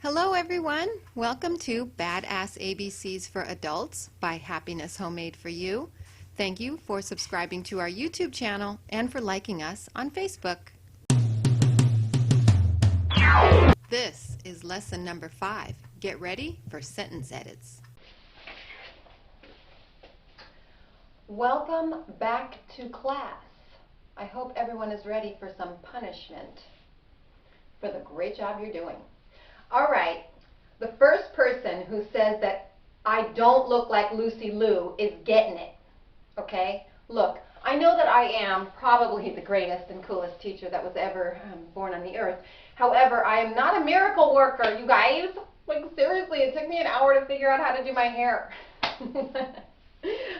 Hello everyone! Welcome to Badass ABCs for Adults by Happiness Homemade for You. Thank you for subscribing to our YouTube channel and for liking us on Facebook. This is lesson number 5. Get ready for sentence edits. Welcome back to class. I hope everyone is ready for some punishment for the great job you're doing. All right, the first person who says that I don't look like Lucy Lou is getting it, okay? Look, I know that I am probably the greatest and coolest teacher that was ever born on the earth. However, I am not a miracle worker, you guys. Like, seriously, it took me an hour to figure out how to do my hair.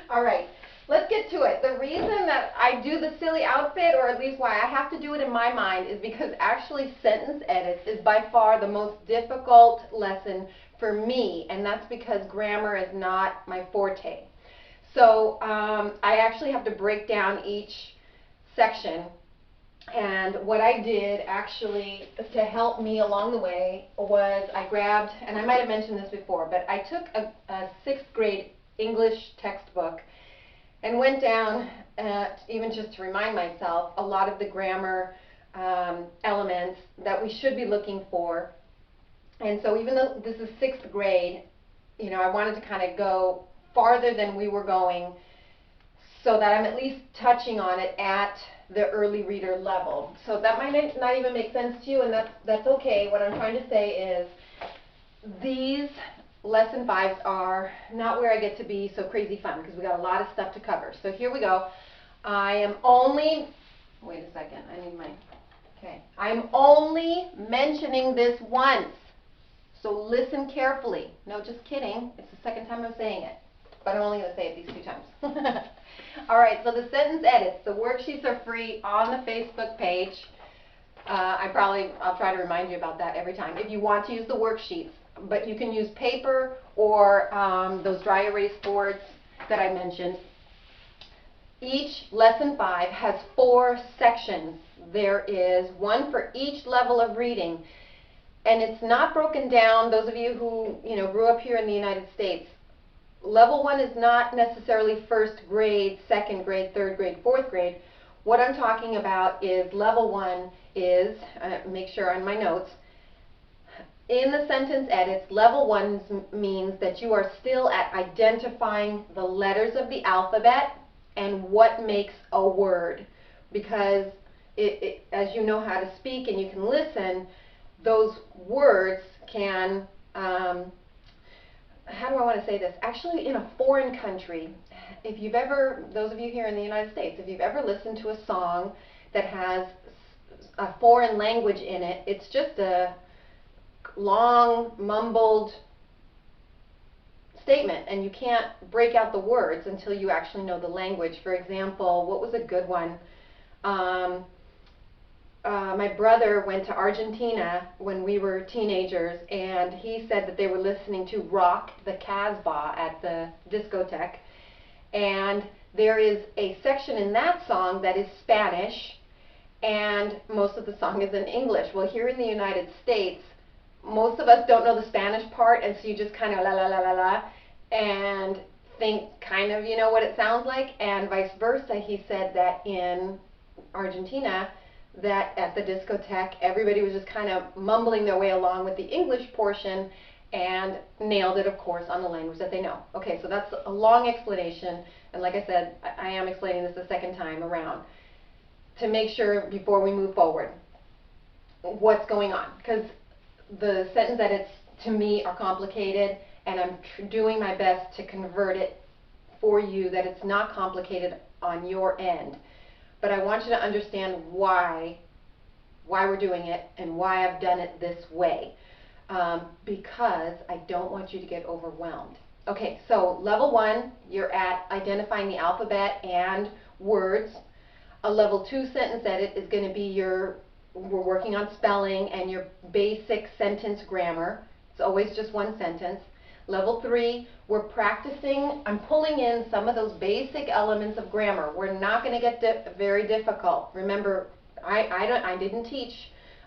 All right. Let's get to it. The reason that I do the silly outfit, or at least why I have to do it in my mind, is because actually sentence edits is by far the most difficult lesson for me, and that's because grammar is not my forte. So I actually have to break down each section, and what I did actually to help me along the way was I grabbed, and I might have mentioned this before, but I took a 6th grade English textbook and went down, even just to remind myself, a lot of the grammar elements that we should be looking for. And so even though this is 6th grade, you know, I wanted to kind of go farther than we were going so that I'm at least touching on it at the early reader level. So that might not even make sense to you, and that's okay. What I'm trying to say is these Lesson 5s are not where I get to be so crazy fun because we got a lot of stuff to cover. So here we go. I am only, wait a second, I'm only mentioning this once. So listen carefully. No, just kidding. It's the second time I'm saying it. But I'm only going to say it these 2 times. All right, so the sentence edits. The worksheets are free on the Facebook page. I'll try to remind you about that every time. If you want to use the worksheets, but you can use paper or those dry erase boards that I mentioned. Each lesson 5 has 4 sections. There is one for each level of reading, and it's not broken down. Those of you who grew up here in the United States, level 1 is not necessarily 1st grade, 2nd grade, 3rd grade, 4th grade. What I'm talking about is level 1 is, make sure on my notes, in the sentence edits, level 1 means that you are still at identifying the letters of the alphabet and what makes a word. Because as you know how to speak and you can listen, those words can, how do I want to say this? Actually, in a foreign country, if you've ever, those of you here in the United States, if you've ever listened to a song that has a foreign language in it, it's just a long mumbled statement, and you can't break out the words until you actually know the language. For example, what was a good one? My brother went to Argentina when we were teenagers, and he said that they were listening to Rock the Casbah at the discotheque, and there is a section in that song that is Spanish, and most of the song is in English. Well, here in the United States, most of us don't know the Spanish part, and so you just kind of la la la la la and think kind of you know what it sounds like, and vice versa. He said that in Argentina, that at the discotheque, everybody was just kind of mumbling their way along with the English portion and nailed it, of course, on the language that they know. Okay, so that's a long explanation, and like I said, I am explaining this the second time around to make sure before we move forward what's going on, because the sentence edits to me are complicated, and I'm doing my best to convert it for you that it's not complicated on your end. But I want you to understand why we're doing it and why I've done it this way, because I don't want you to get overwhelmed. Okay, so level 1, you're at identifying the alphabet and words. A level 2 sentence edit is going to be we're working on spelling and your basic sentence grammar. It's always just one sentence. Level 3, we're practicing. I'm pulling in some of those basic elements of grammar. We're not going to get very difficult. Remember, I didn't teach.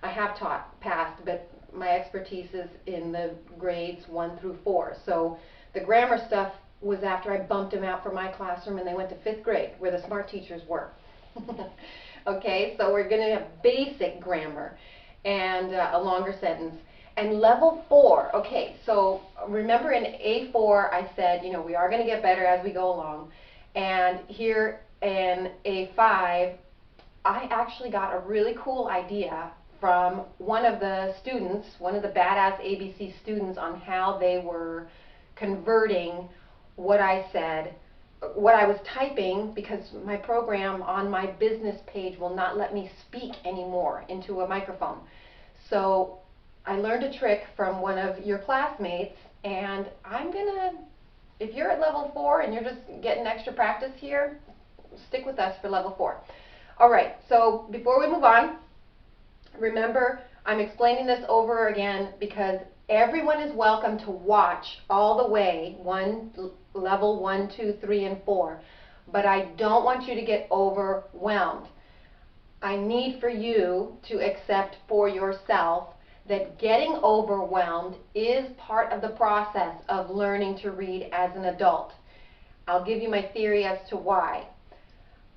I have taught past, but my expertise is in the grades 1 through 4. So the grammar stuff was after I bumped them out from my classroom and they went to 5th grade, where the smart teachers were. Okay, so we're going to have basic grammar and a longer sentence. And level 4, okay, so remember in A4 I said, you know, we are going to get better as we go along. And here in A5, I actually got a really cool idea from one of the students, one of the badass ABC students, on how they were converting what I said, what I was typing, because my program on my business page will not let me speak anymore into a microphone. So I learned a trick from one of your classmates, and I'm gonna, if you're at level 4 and you're just getting extra practice here, stick with us for level 4. All right, so before we move on, remember, I'm explaining this over again because everyone is welcome to watch all the way, level 1, 2, 3, and 4, but I don't want you to get overwhelmed. I need for you to accept for yourself that getting overwhelmed is part of the process of learning to read as an adult. I'll give you my theory as to why.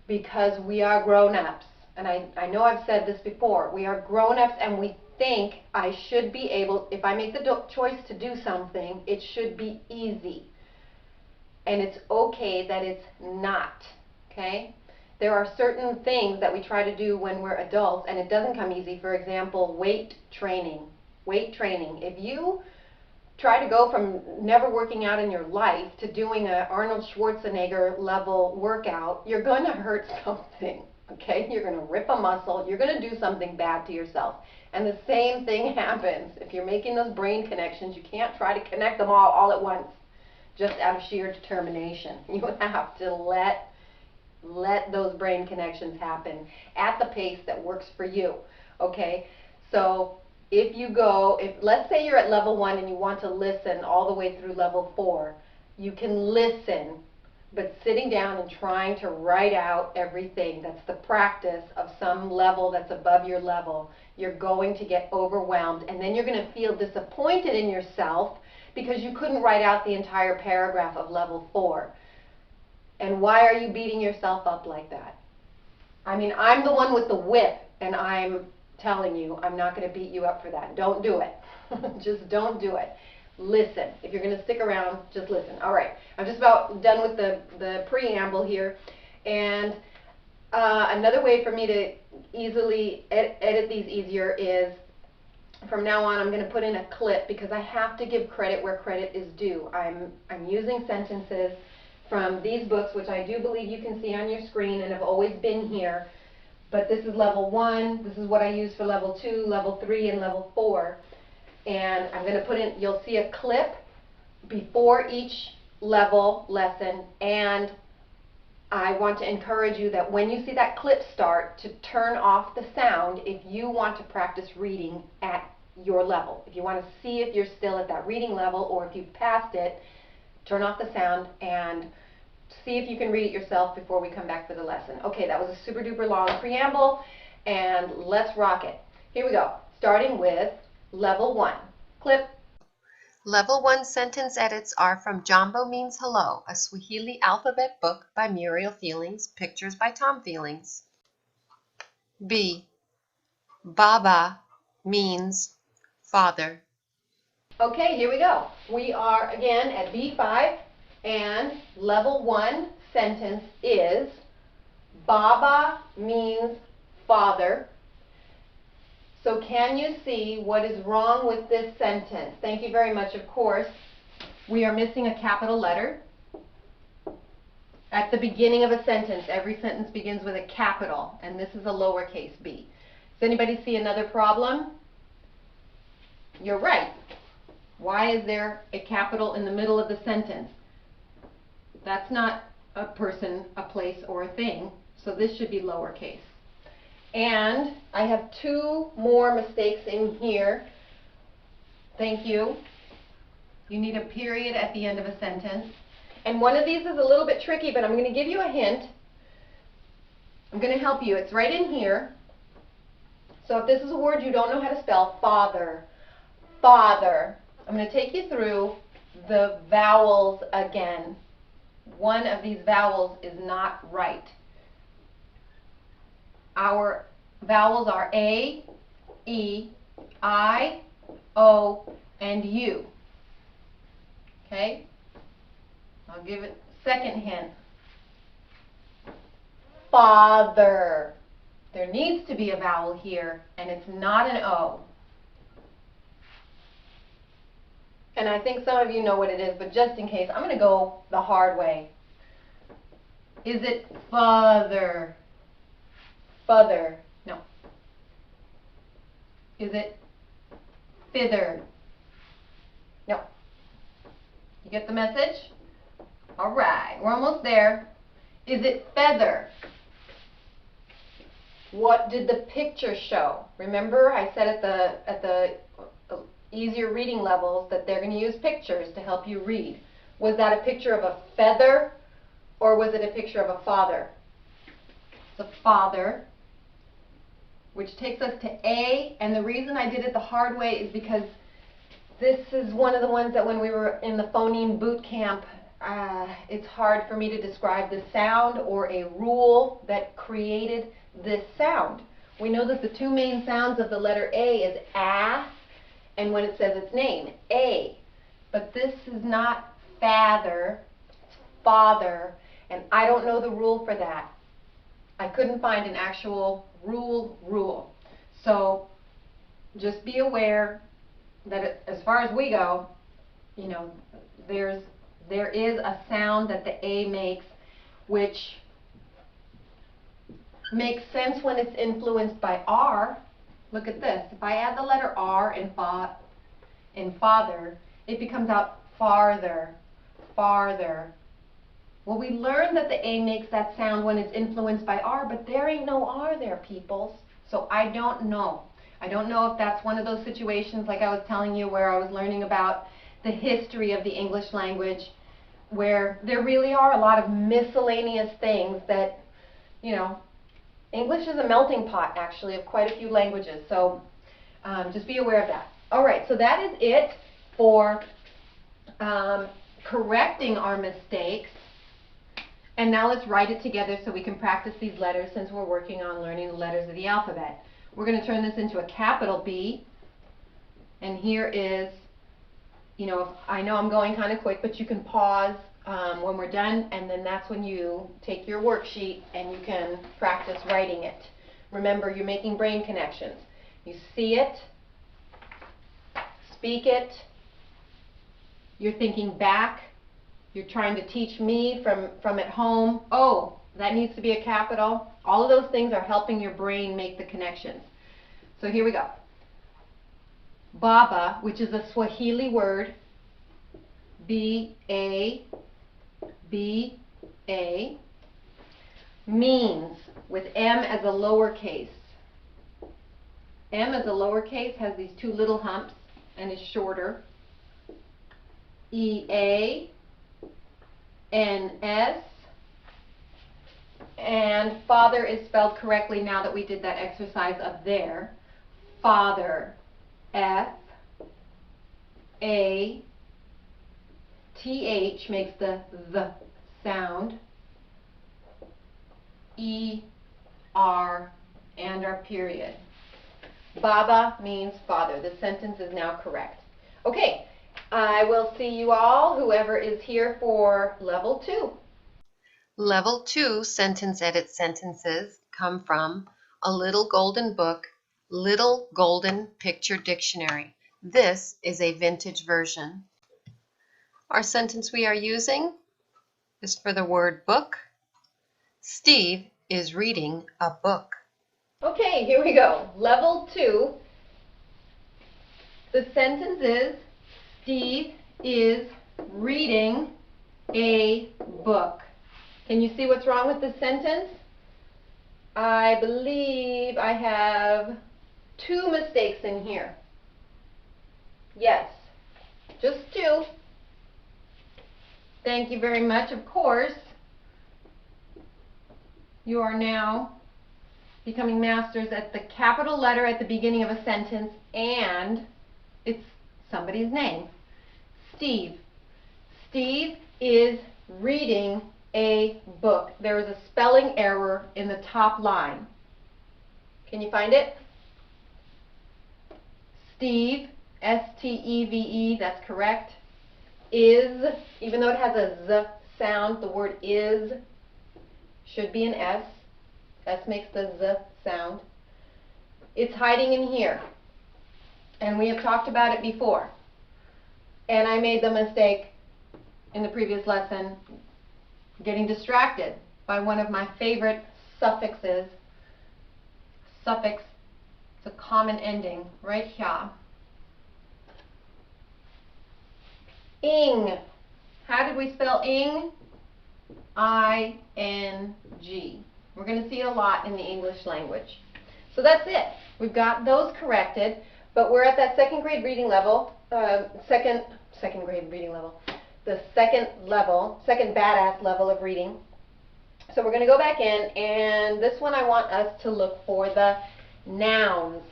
Because we are grown-ups, and I know I've said this before, we are grown-ups and we think I should be able, if I make the choice to do something, it should be easy. And it's okay that it's not, okay? There are certain things that we try to do when we're adults and it doesn't come easy. For example, weight training. Weight training. If you try to go from never working out in your life to doing a Arnold Schwarzenegger level workout, you're going to hurt something, okay? You're going to rip a muscle. You're going to do something bad to yourself. And the same thing happens. If you're making those brain connections, you can't try to connect them all at once, just out of sheer determination. You have to let those brain connections happen at the pace that works for you, okay? So if you go, let's say you're at level 1 and you want to listen all the way through level 4, you can listen, but sitting down and trying to write out everything, that's the practice of some level that's above your level, you're going to get overwhelmed, and then you're going to feel disappointed in yourself because you couldn't write out the entire paragraph of level 4. And why are you beating yourself up like that? I mean, I'm the one with the whip, and I'm telling you, I'm not going to beat you up for that. Don't do it. Just don't do it. Listen. If you're going to stick around, just listen. All right. I'm just about done with the preamble here. And another way for me to easily edit these easier is, from now on, I'm going to put in a clip because I have to give credit where credit is due. I'm using sentences from these books, which I do believe you can see on your screen and have always been here. But this is level 1. This is what I use for level 2, level 3, and level 4. And I'm going to put in, you'll see a clip before each level lesson. And I want to encourage you that when you see that clip start, to turn off the sound if you want to practice reading at your level. If you want to see if you're still at that reading level or if you've passed it, turn off the sound and see if you can read it yourself before we come back for the lesson. Okay, that was a super duper long preamble, and let's rock it. Here we go, starting with level 1. Clip. Level 1 sentence edits are from Jambo Means Hello, a Swahili alphabet book by Muriel Feelings, pictures by Tom Feelings. B. Baba means father. Okay, here we go. We are again at B5, and level 1 sentence is Baba means father. So can you see what is wrong with this sentence? Thank you very much. Of course, we are missing a capital letter at the beginning of a sentence. Every sentence begins with a capital, and this is a lowercase b. Does anybody see another problem? You're right. Why is there a capital in the middle of the sentence? That's not a person, a place, or a thing, so this should be lowercase. And I have 2 more mistakes in here. Thank you. You need a period at the end of a sentence. And one of these is a little bit tricky, but I'm going to give you a hint. I'm going to help you. It's right in here. So if this is a word you don't know how to spell, father, Father. I'm going to take you through the vowels again. One of these vowels is not right. Our vowels are A, E, I, O, and U. Okay? I'll give it a second hint. Father. There needs to be a vowel here, and it's not an O. And I think some of you know what it is, but just in case, I'm going to go the hard way. Is it father? Father. No. Is it thither? No. You get the message? All right, we're almost there. Is it feather? What did the picture show? Remember, I said at the easier reading levels that they're going to use pictures to help you read. Was that a picture of a feather or was it a picture of a father? It's a father, which takes us to A, and the reason I did it the hard way is because this is one of the ones that when we were in the phoneme boot camp, it's hard for me to describe the sound or a rule that created this sound. We know that the two main sounds of the letter A is ah, and when it says its name, A. But this is not father, it's father, and I don't know the rule for that. I couldn't find an actual rule. So just be aware that as far as we go, you know, there is a sound that the A makes, which makes sense when it's influenced by R. Look at this. If I add the letter R in father, it becomes out farther, farther. Well, we learned that the A makes that sound when it's influenced by R, but there ain't no R there, peoples. So I don't know. I don't know if that's one of those situations like I was telling you where I was learning about the history of the English language, where there really are a lot of miscellaneous things that, you know, English is a melting pot, actually, of quite a few languages, so just be aware of that. All right, so that is it for correcting our mistakes. And now let's write it together so we can practice these letters since we're working on learning the letters of the alphabet. We're going to turn this into a capital B, and here is, you know, I know I'm going kind of quick, but you can pause when we're done, and then that's when you take your worksheet and you can practice writing it. Remember, you're making brain connections. You see it, speak it, you're thinking back, you're trying to teach me from at home, oh, that needs to be a capital. All of those things are helping your brain make the connections. So here we go. Baba, which is a Swahili word, B-A, B-A, means, with M as a lowercase. M as a lowercase has these two little humps and is shorter. E-A, N-S, and father is spelled correctly now that we did that exercise up there. Father, F-A-T-H makes the sound. E-R and our period. Baba means father. The sentence is now correct. Okay, I will see you all, whoever is here for level 2. Level 2 sentence edit sentences come from A Little Golden Book, Little Golden Picture Dictionary. This is a vintage version. Our sentence we are using is for the word book. Steve is reading a book. Okay, here we go. Level 2. The sentence is, Steve is reading a book. Can you see what's wrong with this sentence? I believe I have 2 mistakes in here. Yes, just 2. Thank you very much. Of course, you are now becoming masters at the capital letter at the beginning of a sentence and its somebody's name. Steve. Steve is reading a book. There is a spelling error in the top line. Can you find it? Steve, S-T-E-V-E, that's correct. Is, even though it has a Z sound, the word is should be an S. S makes the Z sound. It's hiding in here. And we have talked about it before. And I made the mistake in the previous lesson getting distracted by one of my favorite suffixes. Suffix, it's a common ending right here. Ing. How did we spell ing? I-N-G. We're going to see it a lot in the English language. So that's it. We've got those corrected, but we're at that second grade reading level, second grade reading level, the second badass level of reading. So we're going to go back in, and this one I want us to look for the nouns.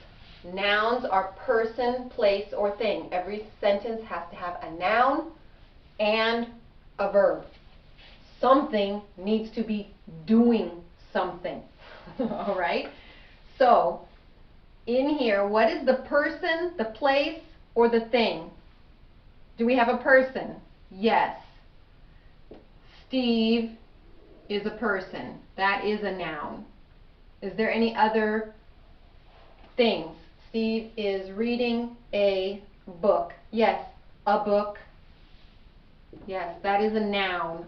Nouns are person, place, or thing. Every sentence has to have a noun and a verb. Something needs to be doing something. All right? So, in here, what is the person, the place, or the thing? Do we have a person? Yes. Steve is a person. That is a noun. Is there any other things? Steve is reading a book. Yes, a book. Yes, that is a noun.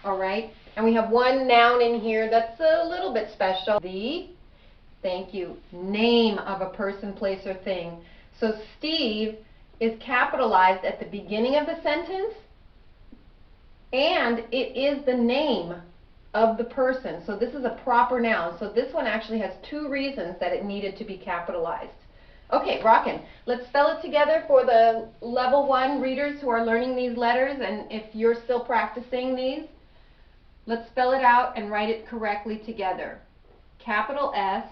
All right? And we have one noun in here that's a little bit special. The, thank you, name of a person, place, or thing. So Steve is capitalized at the beginning of the sentence, and it is the name of the person. So this is a proper noun. So this one actually has two reasons that it needed to be capitalized. Okay, rockin'. Let's spell it together for the level 1 readers who are learning these letters, and if you're still practicing these, let's spell it out and write it correctly together. Capital S,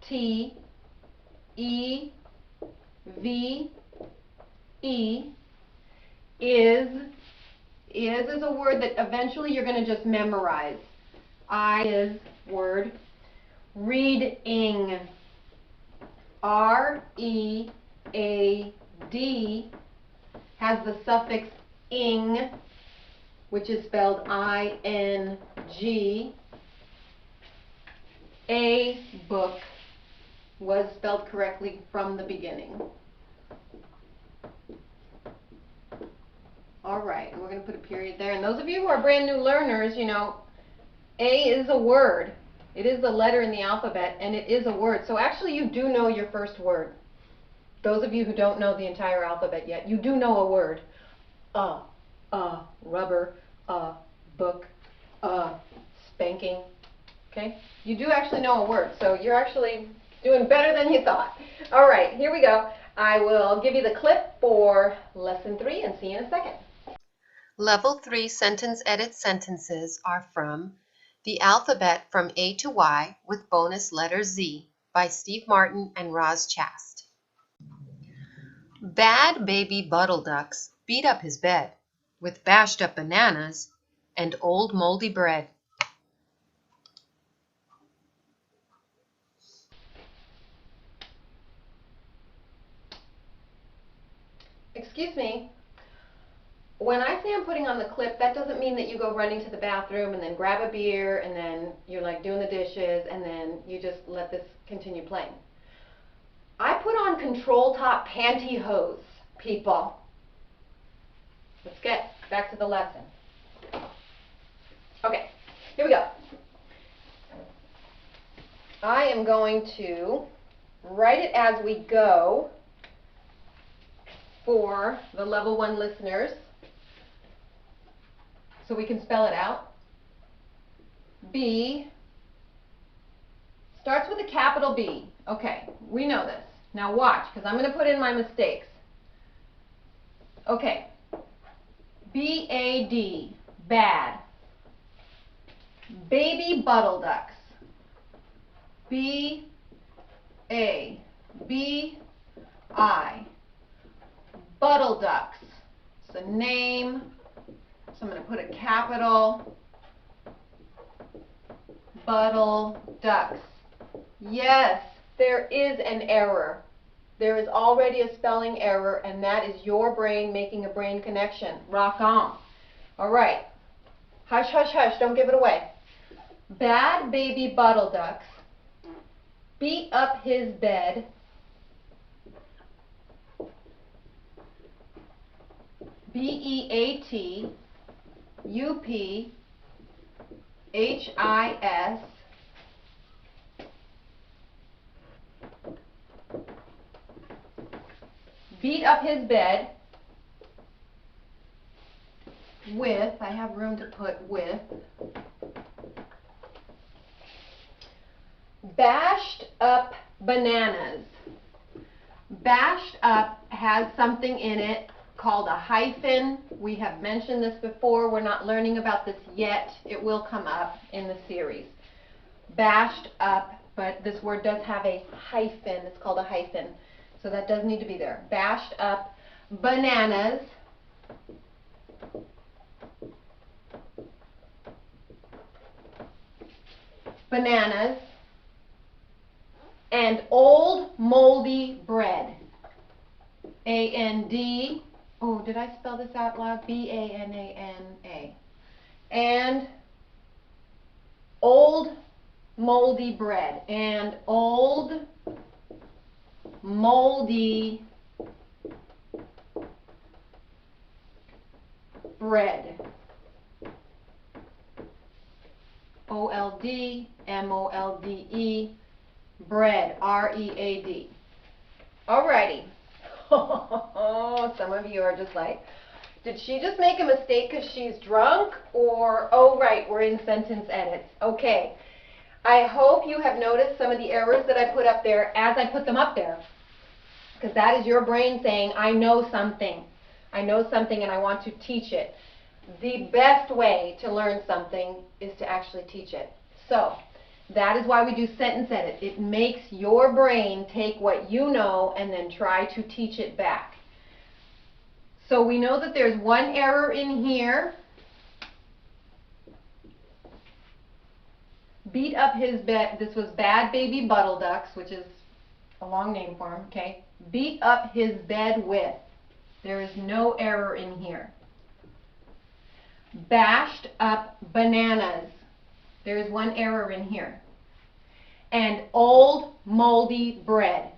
T, E, V, E, is a word that eventually you're going to just memorize. I is word. Reading. R-E-A-D has the suffix ing, which is spelled I-N-G. A book was spelled correctly from the beginning. All right, and we're going to put a period there. And those of you who are brand new learners, you know, A is a word. It is a letter in the alphabet, and it is a word. So actually you do know your first word. Those of you who don't know the entire alphabet yet, you do know a word. Rubber, book, spanking. Okay? You do actually know a word, so you're actually doing better than you thought. All right, here we go. I will give you the clip for lesson 3 and see you in a second. Level 3 sentence edit sentences are from The Alphabet from A to Y with bonus letter Z by Steve Martin and Roz Chast. Bad baby Buttle Ducks beat up his bed with bashed up bananas and old moldy bread. Excuse me. When I say I'm putting on the clip, that doesn't mean that you go running to the bathroom and then grab a beer and then you're like doing the dishes and then you just let this continue playing. I put on control top pantyhose, people. Let's get back to the lesson. Okay, here we go. I am going to write it as we go for the level 1 listeners, so we can spell it out. B starts with a capital B. Okay, we know this. Now watch, because I'm going to put in my mistakes. Okay. B-A-D, bad. Baby Buttle Ducks. B-A-B-I. Buttle ducks. It's a name, so I'm going to put a capital. Buttle ducks. Yes, there is an error. There is already a spelling error, and that is your brain making a brain connection. Rock on. All right. Hush, hush, hush. Don't give it away. Bad baby buttle ducks beat up his bed BEATUPHIS beat up his bed with, I have room to put with, bashed up bananas. Bashed up has something in it called a hyphen. We have mentioned this before. We're not learning about this yet. It will come up in the series. Bashed up, but this word does have a hyphen. It's called a hyphen. So that does need to be there. Bashed up bananas. Bananas. And old moldy bread. A-N-D. Oh, did I spell this out loud? B-A-N-A-N-A. And old moldy bread. And old moldy bread. O-L-D-M-O-L-D-E. Bread. R-E-A-D. Alrighty. Some of you are just like, did she just make a mistake because she's drunk? Or, oh right, we're in sentence edits. Okay. I hope you have noticed some of the errors that I put up there as I put them up there. Because that is your brain saying, I know something. I know something and I want to teach it. The best way to learn something is to actually teach it. So, that is why we do sentence edit. It makes your brain take what you know and then try to teach it back. So we know that there's one error in here. Beat up his bed. This was bad baby buttle ducks, which is a long name for him, okay? Beat up his bed with. There is no error in here. Bashed up bananas. There is one error in here. And old moldy bread.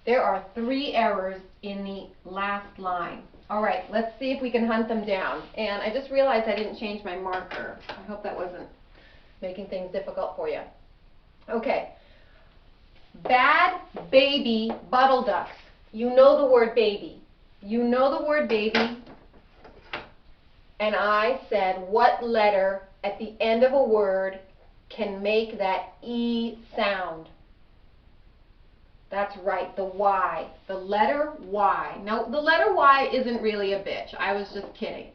There are 3 errors in the last line. All right, let's see if we can hunt them down. And I just realized I didn't change my marker. I hope that wasn't making things difficult for you. Okay. Bad baby buttle ducks. You know the word baby. You know the word baby. And I said, what letter at the end of a word can make that E sound? That's right, the Y. The letter Y. Now, the letter Y isn't really a bitch. I was just kidding.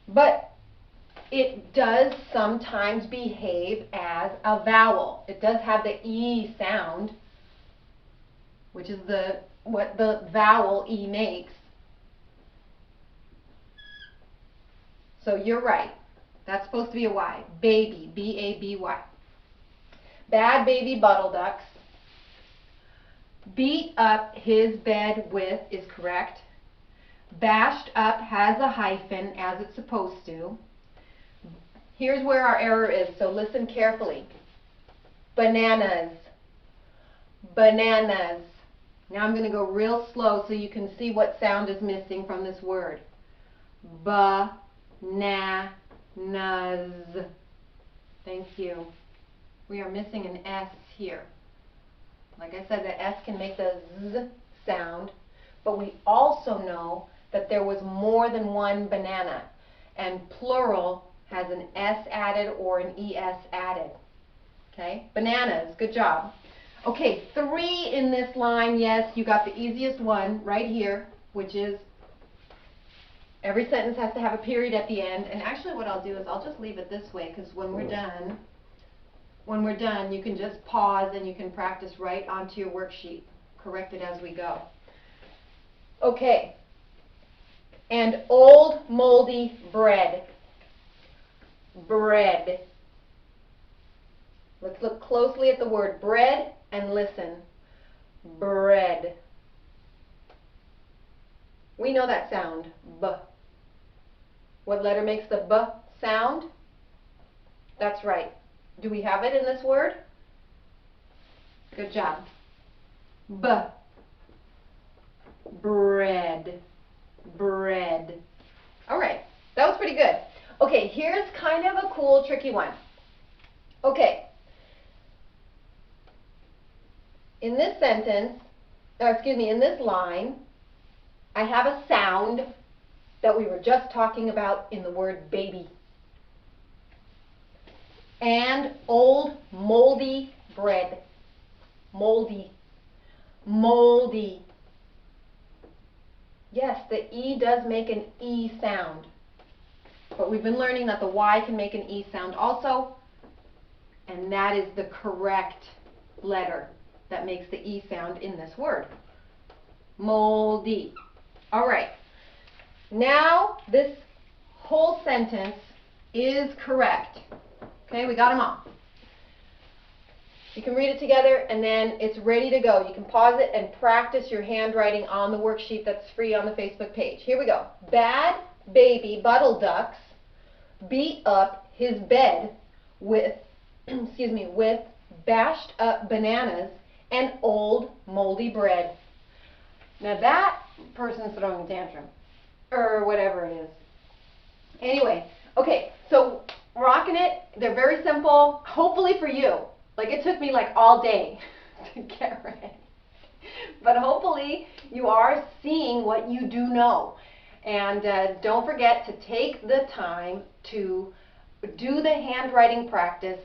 But it does sometimes behave as a vowel. It does have the E sound, which is what the vowel E makes. So you're right. That's supposed to be a Y. Baby, B-A-B-Y. Bad baby buttle ducks. Beat up his bed with is correct. Bashed up has a hyphen as it's supposed to. Here's where our error is, so listen carefully. Bananas. Bananas. Now I'm going to go real slow so you can see what sound is missing from this word. Bananas. Thank you. We are missing an S here. Like I said, the S can make the Z sound, but we also know that there was more than one banana, and plural has an S added or an ES added. Okay? Bananas. Good job. Okay, 3 in this line. Yes, you got the easiest one right here, which is every sentence has to have a period at the end. And actually what I'll do is I'll just leave it this way, because when we're done, you can just pause and you can practice right onto your worksheet. Correct it as we go. Okay. And old moldy bread. Bread. Let's look closely at the word bread and listen. Bread. We know that sound, B. What letter makes the B sound? That's right. Do we have it in this word? Good job. B. Bread. Bread. All right, that was pretty good. Okay, here's kind of a cool, tricky one. Okay. In this sentence, in this line, I have a sound that we were just talking about in the word baby. And old moldy bread. Moldy. Moldy. Yes, the E does make an E sound. But we've been learning that the Y can make an E sound also. And that is the correct letter that makes the E sound in this word. Moldy. All right. Now this whole sentence is correct. Okay, we got them all. You can read it together and then it's ready to go. You can pause it and practice your handwriting on the worksheet that's free on the Facebook page. Here we go. Bad baby Buttle Ducks beat up his bed with, with bashed up bananas and old moldy bread. Now that person's throwing a tantrum, or whatever it is. Anyway, okay, so rocking it, they're very simple, hopefully for you. Like it took me like all day to get ready. But hopefully you are seeing what you do know. And don't forget to take the time to do the handwriting practice.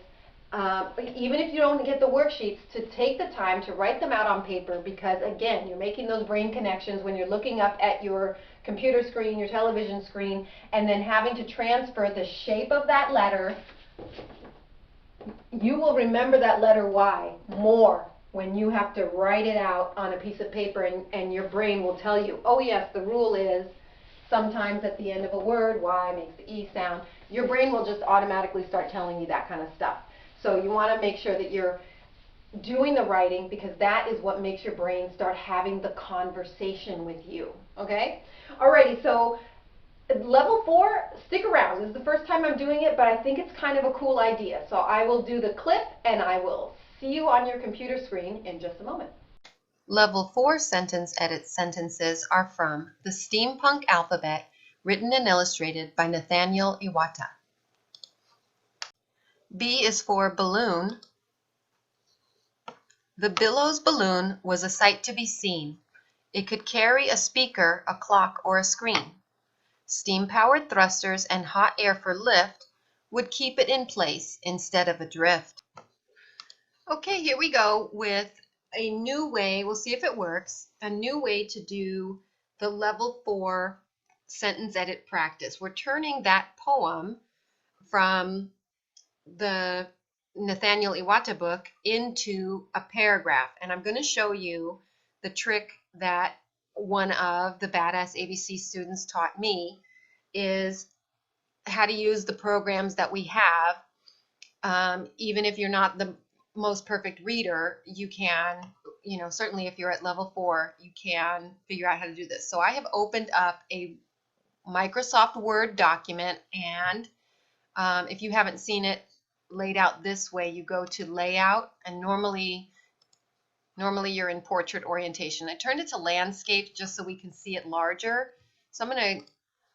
Even if you don't get the worksheets, to take the time to write them out on paper, because again, you're making those brain connections when you're looking up at your computer screen, your television screen, and then having to transfer the shape of that letter. You will remember that letter Y more when you have to write it out on a piece of paper, and your brain will tell you, oh yes, the rule is sometimes at the end of a word, Y makes the E sound. Your brain will just automatically start telling you that kind of stuff. So you want to make sure that you're doing the writing, because that is what makes your brain start having the conversation with you. Okay? Alrighty, so level 4, stick around. This is the first time I'm doing it, but I think it's kind of a cool idea. So I will do the clip and I will see you on your computer screen in just a moment. Level 4 sentence edit sentences are from The Steampunk Alphabet, written and illustrated by Nathaniel Iwata. B is for balloon. The Billows balloon was a sight to be seen. It could carry a speaker, a clock, or a screen. Steam-powered thrusters and hot air for lift would keep it in place instead of adrift. Okay, here we go with a new way, we'll see if it works, a new way to do the level 4 sentence edit practice. We're turning that poem from the Nathaniel Iwata book into a paragraph, and I'm going to show you the trick that one of the Badass ABC students taught me, is how to use the programs that we have. Even if you're not the most perfect reader, you can, certainly if you're at level 4, you can figure out how to do this. So I have opened up a Microsoft Word document, and if you haven't seen it laid out this way, you go to layout, and normally you're in portrait orientation. I turned it to landscape just so we can see it larger. So I'm going to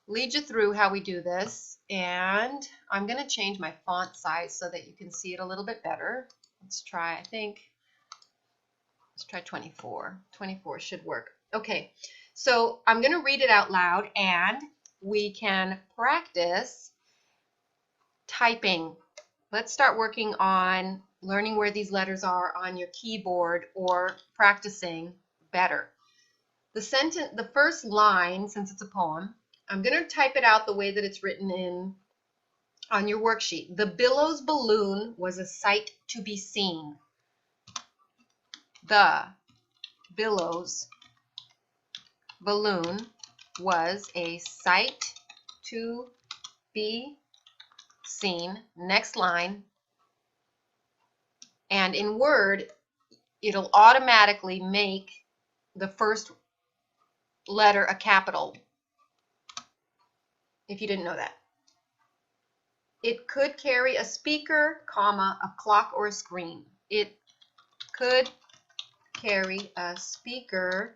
lead you through how we do this, and I'm going to change my font size so that you can see it a little bit better. Let's try 24. 24 should work. Okay, so I'm going to read it out loud, and we can practice typing. Let's start working on learning where these letters are on your keyboard, or practicing better. The first line, since it's a poem, I'm going to type it out the way that it's written on your worksheet. The Billows balloon was a sight to be seen. The Billows balloon was a sight to be seen. Next line. And in Word, it'll automatically make the first letter a capital, if you didn't know that. It could carry a speaker, comma, a clock, or a screen. It could carry a speaker,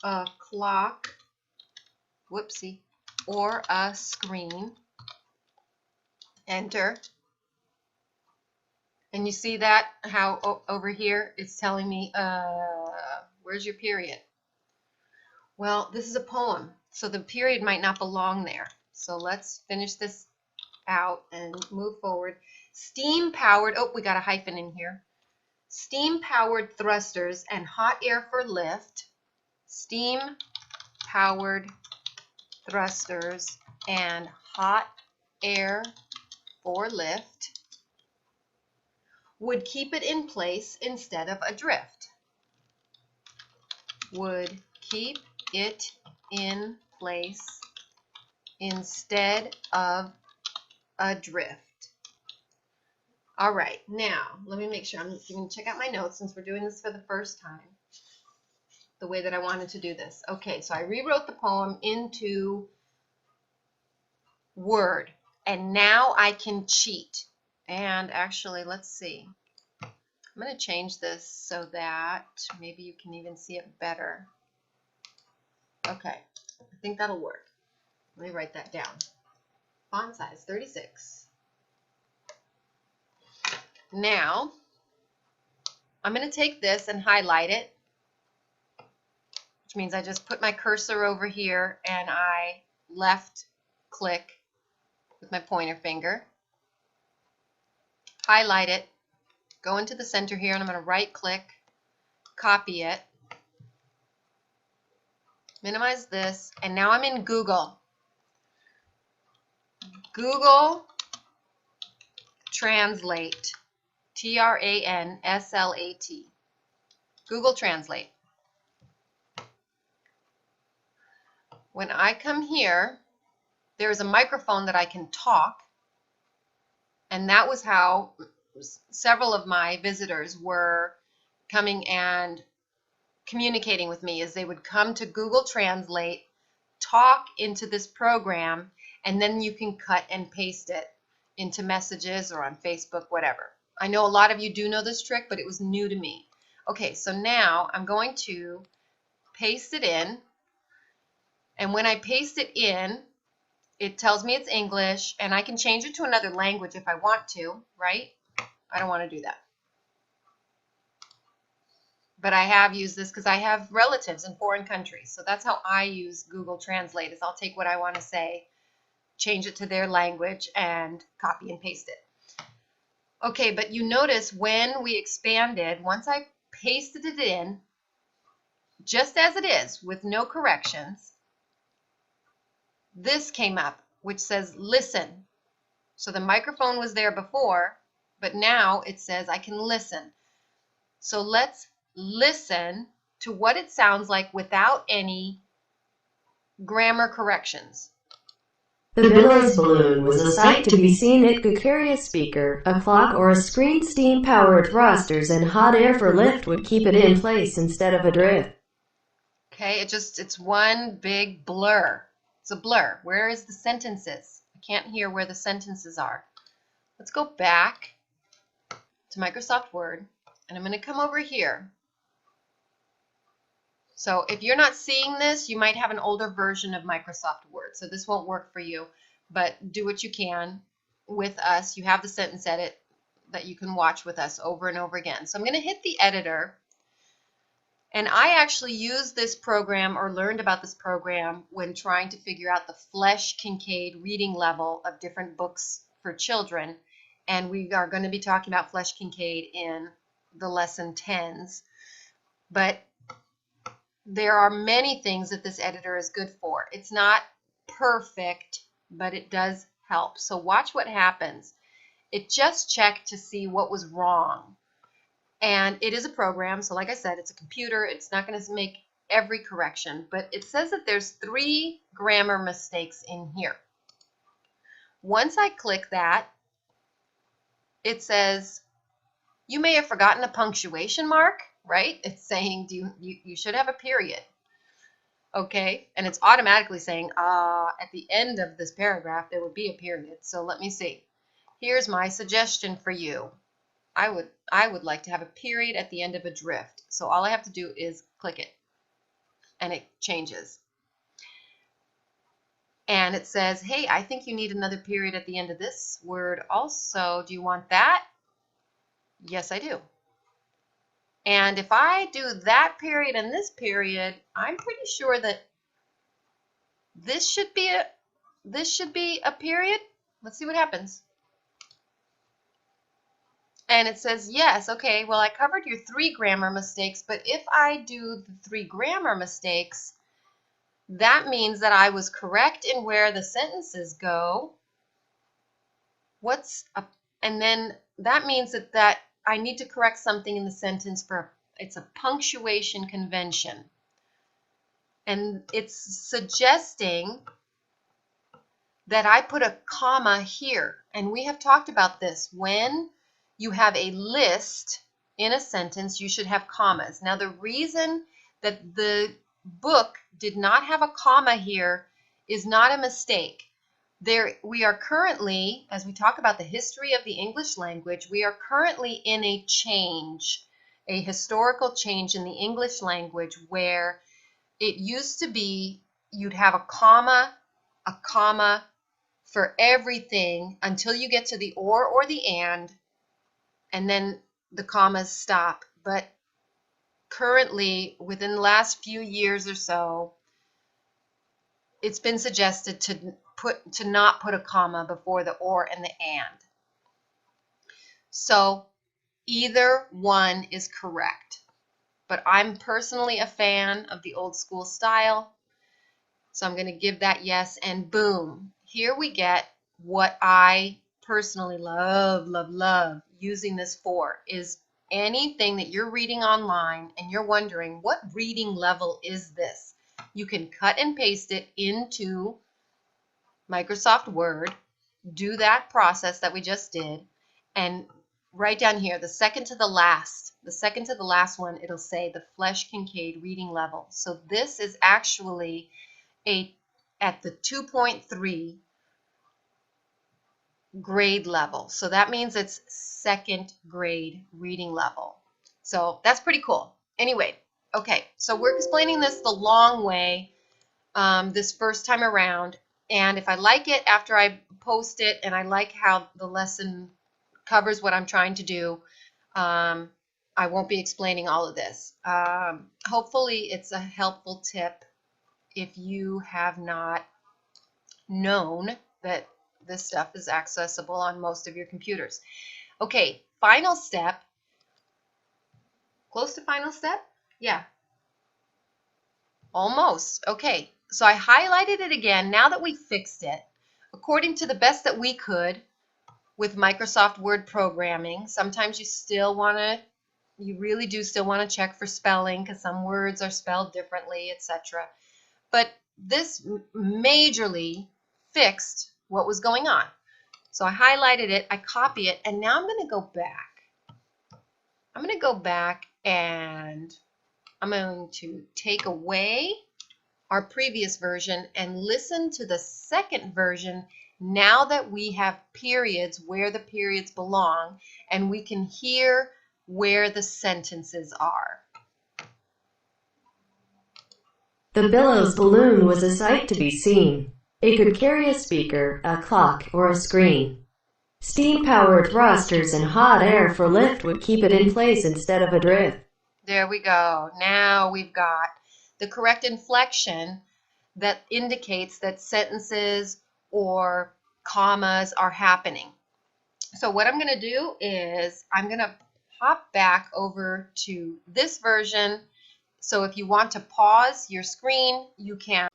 a clock, whoopsie, or a screen. Enter. And you see that how over here it's telling me, where's your period? Well, this is a poem, so the period might not belong there. So let's finish this out and move forward. Steam-powered, oh, we got a hyphen in here. Steam-powered thrusters and hot air for lift. Steam-powered thrusters and hot air for lift would keep it in place instead of adrift. Would keep it in place instead of adrift. All right, now let me make sure I'm going to check out my notes since we're doing this for the first time, the way that I wanted to do this. Okay, so I rewrote the poem into Word, and now I can cheat. And actually, let's see. I'm going to change this so that maybe you can even see it better. Okay, I think that'll work. Let me write that down. Font size 36. Now, I'm going to take this and highlight it, which means I just put my cursor over here and I left click with my pointer finger, highlight it, go into the center here, and I'm going to right click, copy it, minimize this, and now I'm in Google. Google Translate, T-R-A-N-S-L-A-T. Google Translate. When I come here, there's a microphone that I can talk, and that was how several of my visitors were coming and communicating with me, as they would come to Google Translate, talk into this program, and then you can cut and paste it into messages or on Facebook, whatever. I know a lot of you do know this trick, but it was new to me. Okay, so now I'm going to paste it in, and when I paste it in, it tells me it's English, and I can change it to another language if I want to, right? I don't want to do that. But I have used this because I have relatives in foreign countries. So that's how I use Google Translate, is I'll take what I want to say, change it to their language, and copy and paste it. Okay, but you notice when we expanded, once I pasted it in, just as it is, with no corrections, this came up, which says listen. So the microphone was there before, but now it says I can listen. So let's listen to what it sounds like without any grammar corrections. The billows balloon was a sight to be seen. It could carry a speaker, a clock, or a screen. Steam-powered thrusters and hot air for lift would keep it in place instead of adrift. Okay, it's one big blur. It's a blur. Where is the sentences? I can't hear where the sentences are. Let's go back to Microsoft Word, and I'm going to come over here. So if you're not seeing this, you might have an older version of Microsoft Word, so this won't work for you, but do what you can with us. You have the sentence edit that you can watch with us over and over again. So I'm going to hit the editor, and I actually used this program, or learned about this program, when trying to figure out the Flesch-Kincaid reading level of different books for children, and we are going to be talking about Flesch-Kincaid in the lesson 10s. But there are many things that this editor is good for. It's not perfect, but it does help. So watch what happens. It just checked to see what was wrong. And it is a program, so like I said, it's a computer. It's not going to make every correction, but it says that there's 3 grammar mistakes in here. Once I click that, it says, you may have forgotten a punctuation mark, right? It's saying you should have a period. Okay, and it's automatically saying at the end of this paragraph there would be a period. So let me see. Here's my suggestion for you. I would like to have a period at the end of a drift. So all I have to do is click it and it changes. And it says, hey, I think you need another period at the end of this word also. Do you want that? Yes, I do. And if I do that period and this period, I'm pretty sure that this should be a period. Let's see what happens. And it says, yes, okay, well, I covered your 3 grammar mistakes, but if I do the 3 grammar mistakes, that means that I was correct in where the sentences go. And then that means that I need to correct something in the sentence it's a punctuation convention. And it's suggesting that I put a comma here. And we have talked about this. When you have a list in a sentence, you should have commas. Now, the reason that the book did not have a comma here is not a mistake. We are currently, as we talk about the history of the English language, we are currently in a change, a historical change in the English language where it used to be you'd have a comma for everything until you get to the or the and then the commas stop. But currently, within the last few years or so, it's been suggested to not put a comma before the or and the and. So either one is correct. But I'm personally a fan of the old school style. So I'm going to give that yes, and boom. Here we get what I personally love using this for is anything that you're reading online and you're wondering, what reading level is this? You can cut and paste it into Microsoft Word, do that process that we just did, and right down here, the second to the last one, it'll say the Flesch Kincaid reading level. So this is actually at the 2.3 grade level. So that means it's 2nd grade reading level. So that's pretty cool. Anyway, okay, so we're explaining this the long way this first time around. And if I like it after I post it and I like how the lesson covers what I'm trying to do, I won't be explaining all of this. Hopefully it's a helpful tip if you have not known that this stuff is accessible on most of your computers. Okay, final step. Close to final step? Yeah. Almost. Okay, so I highlighted it again now that we fixed it, according to the best that we could with Microsoft Word programming. Sometimes you really do still want to check for spelling because some words are spelled differently, etc. But this majorly fixed what was going on. So I highlighted it, I copy it, and now I'm going to go back. I'm going to go back and I'm going to take away our previous version and listen to the second version now that we have periods where the periods belong and we can hear where the sentences are. The billows balloon was a sight to be seen. It could carry a speaker, a clock, or a screen. Steam-powered thrusters and hot air for lift would keep it in place instead of adrift. There we go. Now we've got the correct inflection that indicates that sentences or commas are happening. So what I'm going to do is I'm going to hop back over to this version. So if you want to pause your screen, you can.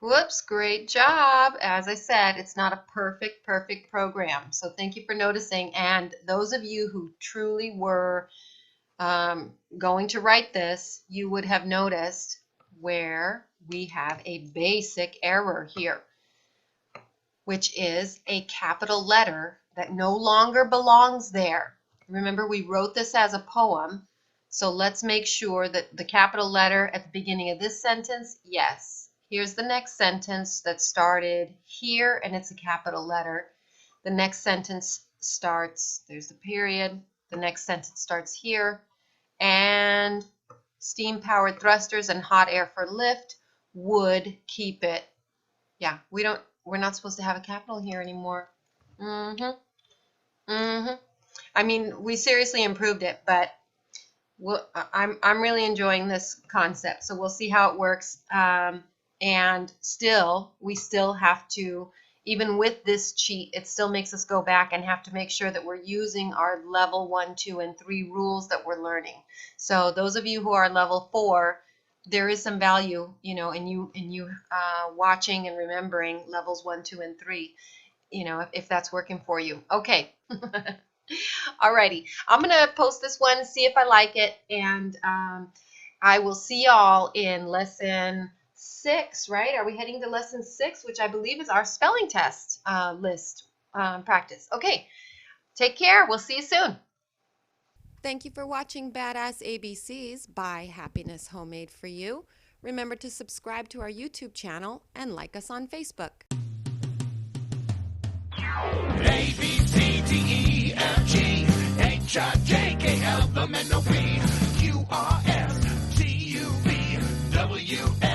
Whoops, great job. As I said, it's not a perfect program. So thank you for noticing. And those of you who truly were going to write this, you would have noticed where we have a basic error here, which is a capital letter that no longer belongs there. Remember, we wrote this as a poem, so let's make sure that the capital letter at the beginning of this sentence, yes. Here's the next sentence that started here, and it's a capital letter. The next sentence starts, there's the period, the next sentence starts here, and steam-powered thrusters and hot air for lift would keep it. Yeah, we're not supposed to have a capital here anymore. I mean, we seriously improved it, but I'm really enjoying this concept, so we'll see how it works. And we still have to, even with this cheat, it still makes us go back and have to make sure that we're using our level 1, 2, and 3 rules that we're learning. So those of you who are level 4, there is some value, in you watching and remembering levels 1, 2, and 3, if that's working for you. Okay. Alrighty. I'm going to post this one, see if I like it, and I will see y'all in lesson 6, right? Are we heading to lesson 6, which I believe is our spelling test list practice. Okay. Take care. We'll see you soon. Thank you for watching Badass ABCs by Happiness Homemade for You. Remember to subscribe to our YouTube channel and like us on Facebook. A, B, C, D, E, F, G, H, I, J, K, L, M, N, O, P, Q, R, S, T, U, V, W, X.